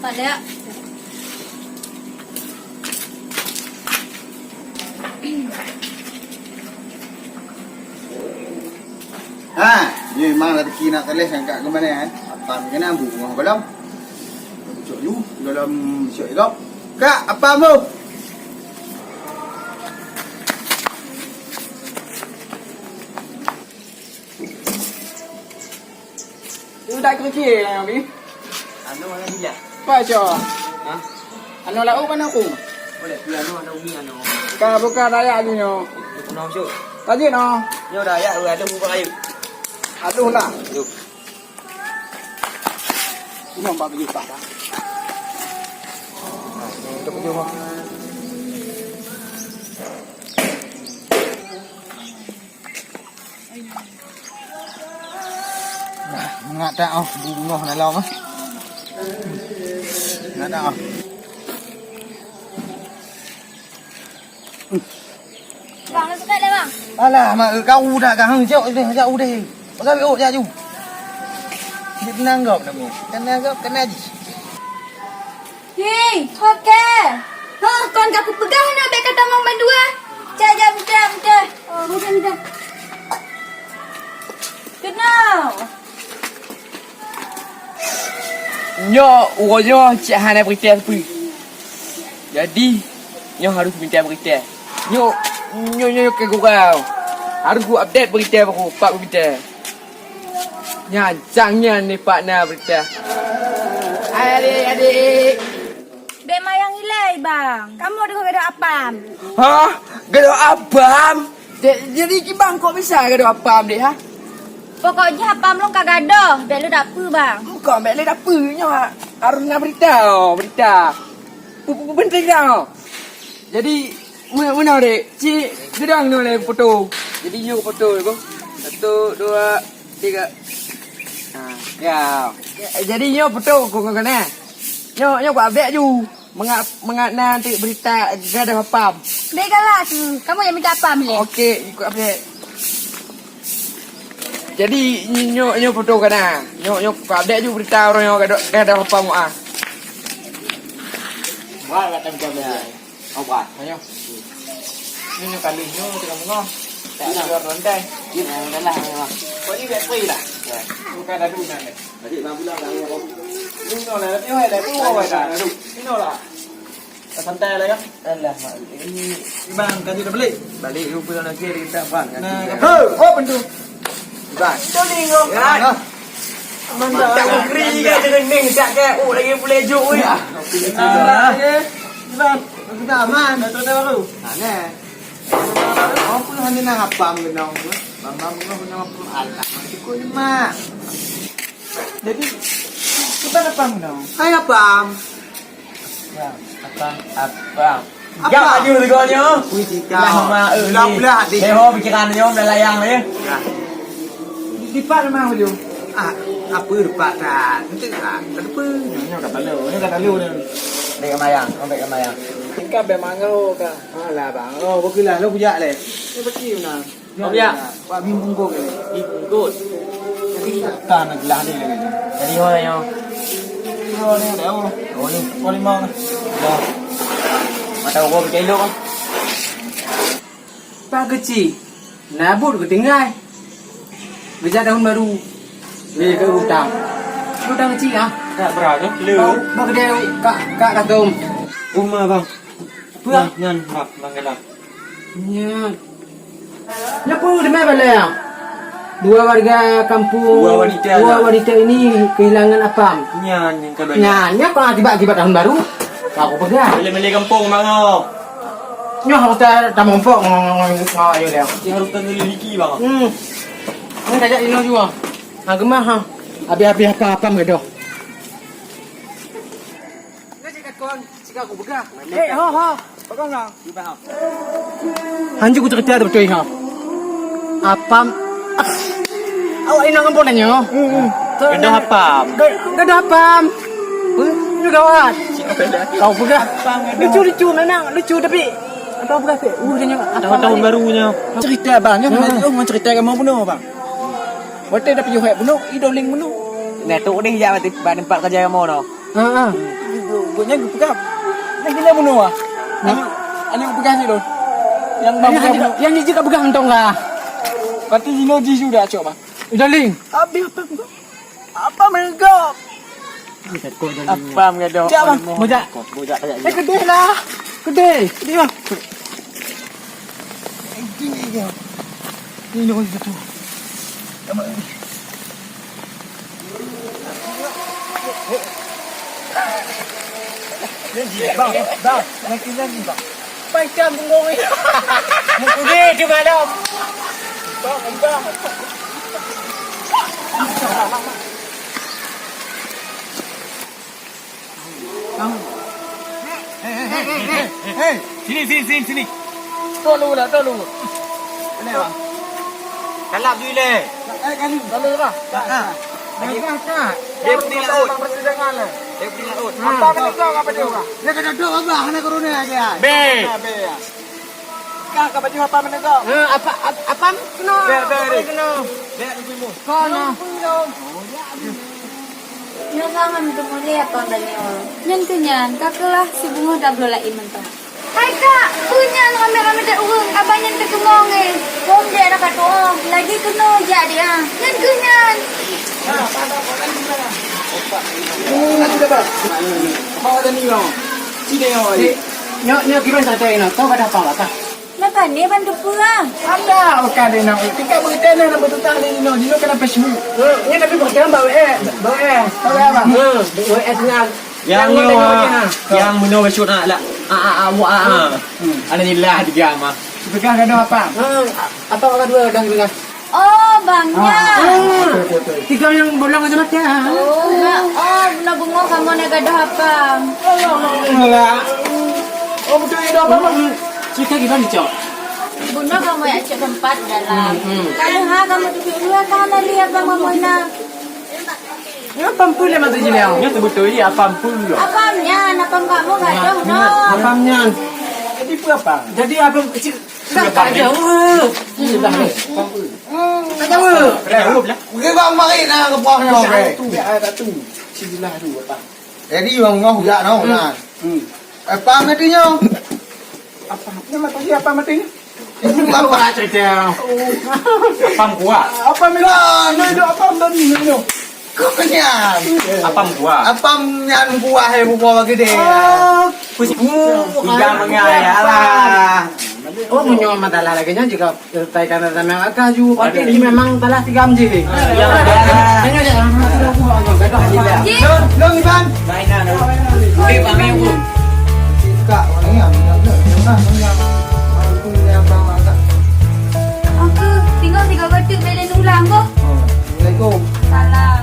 Tak ada. Ni memang rezeki nak telis angkat ke mana kan. Apa kena ambu rumah belum. Cok you dalam syok elok. Kak, apa mu? Itu dah kerja yang ni. Anu mana dia? Baca. Ha? Anu lau mana aku? Boleh dia anu umi anu. Ka bukan raya ni no. Kunong syuk. Tadi no. Nyo dah ya ada buka kayu. Aduh lah. Yuk. Ini 40 juta dah. Untuk kerja mah. Ngak tak oh bunga nak long ah. Ngak tak oh. Bang, nak suka dah bang. Alah mak kau dah kau jauh jauh deh. Pakai oh jaju. Dia nanggap nama. Kena aja. Hei, okey. Ha, kon aku pegang nak beg kata mang bandua. Jam. Oh, mudah. Kenal. Nyo uronya cik Han nak berita apa? Jadi nyo harus minta berita. Nyo ke gurau. Harus ku update berita aku, pak berita. Nyancangnya ni partner berita. Adik. Beg mayang ilai bang. Kamu ada apam. Hah? Gado abam? Jadi kibang kok bisa gado abam dek ha? Pokoknya apam lu kagak ada. Beg lu dak apa bang. Kau mek le dapa nya harus nak berita. Penting dah. Jadi mana dek? Cik gedang tu le foto. Jadi you foto tu. 1 2 3. Ya. Jadi nyo foto kau kena. Nyo buat update you. Mengat nanti berita gadah apam. Beg galah tu. Kamu yang minta apam le. Okey, ikut update. Jadi nyo foto kena. Nyo update you berita orang yang gadah apam ah. Wah, kata macam ni. Awak, ayo. Ini kali nyo tengah mengoh. Tak ada rendah. Ini adalah memang. Kau ni baik lah. Bukan ada dunia ni. Adik bang pulang dah aku. Ini lah, ni ada tu awak dah. Ini lah. Santai lah ya. Alah mak. Ini Bang, tadi dah balik. balik you pulang lagi kita bang. Oh, bentuk. Bang. Toling kau. Tak beri ke dengan tak ke. Oh lagi boleh juk oi. Bang, Kita aman. dah tahu baru. Mana? Apa hanya nak apa mengenang? Mama mengenang apa alat? Masih kau ni mak. Jadi kita apa menang? Hai apa? Apa? Gak aja reganya. Kui jika. Lah Belah hati. Deho pikiran dia dah layang dia. Di depan memang dia. Apa depan dah? Nanti tak. Kenapa? Ini dah lalu ni. Dek mayang, ambil mayang. Tingkap memang kau kan. Alah bang. Oh, bagilah lu punya le. Ini betul nah. Oh ya. Pak bimbung kau ke? Ikut. Jadi tak nak gelah ni lagi. Jadi orangnya. Oh ni dah. Oh ni. Oh limau. Dah. Mata gua berkelok. Pak kecil. Nabut ke tinggal. Bisa tahun baru. Ni ke hutang. Hutang kecil ah. Tak berapa? Bang dia kak katum. Rumah bang. Apa? Nyan mak mangalah. Ya. Ya pun di mana balik? Dua warga kampung. Dua wanita ini kehilangan apam. Nyan yang kedua. Nya kau akibat tahun baru. Aku pegang. Beli kampung bang. Nya harus tak mampu ngau ayo dia. Dia harus tanya lelaki bang. Ini kajak ino juga. Ha gemah ha. Habis apa gitu. Jika aku pegang. Ha. Pegang lah. Hanju ku cerita tu betul ha. Apam. Awak ini ngampun nanya. Gadah apam. Gadah apam. Ini gawat. Kau pegang. Lucu memang lucu tapi kau pegang ke? Dia Tahun barunya. cerita bang. Jangan cerita kamu bunuh bang. Waktu dah pergi bunuh, idoling bunuh. Nah tu ni jap tempat kerja kamu no. Ha. Gua pegang. Nak gila bunuh ah. Ani pegang sih lo. Yang bang yang ni juga pegang entong lah. Berarti Zino ji sudah cok bang. Udah ling. Abi apa enggak? Apa mereka? Apa mereka? Jangan bang. Bojak kayak gede lah. Gede bang. Ini loh itu. Bang, nanti lagi bang. Macam bengong ini. Mukuli di malam. Bang. Hei. Sini. Tolong. Ini bang. Kalap dulu le. Kali. Kalau lah. Dia pergi laut. Dia pergi laut. Apa dia? Dia kena duduk abah nak corona aja. B. Kak baju apa menegak? Apa kena? Kena. Dia ibumu. Kena. Yang kangen temu dia apa tadi orang? Yang kenyan, kakaklah si bunga dah belai mentah. Hai kak, punya kamera dah urung, abangnya dah kemong Bom dia nak kata lagi kena je dia. Yang kenyan. Nanti dapat. Bawa tadi bang. Sini awak. Nyo gimana saja ini? Kau ada apa lah? Lepas ni bantu pulang. Ada, okey dia nak. Tinggal berita nak betul tadi ni. Dino kenapa semua? Ni tapi berjalan bawa apa? Bawa tengah. Yang menurut shoot nak lah. Alhamdulillah juga mah. Pegang ada apa? Apa kau dua dan pegang? Oh, banyak. Tiga yang bolong aja macam. Oh, nak bunga kamu nak gadah apa? Oh, betul itu apa bang? Cerita gimana cok? Bunda kamu yang cek tempat dalam. Kalau kamu duduk dua tangan lihat bang mamuina. Ini pampul yang mati jeliau. Ini betul ini apa pampul lo? Apamnya, apa kamu gadah no? Apamnya? Jadi apa? Jadi apa kecil? Tak jauh. Pampul. Tak jauh. Okey bang, mari nak kepuangnya okey. Satu. Sijilah dua tak. Jadi bang ngah hujak no kan. Apa matinya? Apa? Ini apa matinya? Itu apa cerita? Apam kuah. Apa mila? Ini apa tadi ni? Kau kenyan. Apam kuah. Apa nyan buah buah gede. Tiga mengaya lah. Oh, menyoal matalah lagi nya jika terkait dengan memang kaju. Berarti ini memang telah 3 mj. Hanya aja. Long Iban. Okey, kami pun. Kak, ni yang Aku tinggal 3 batuk belen ulang kok. Assalamualaikum. Salam.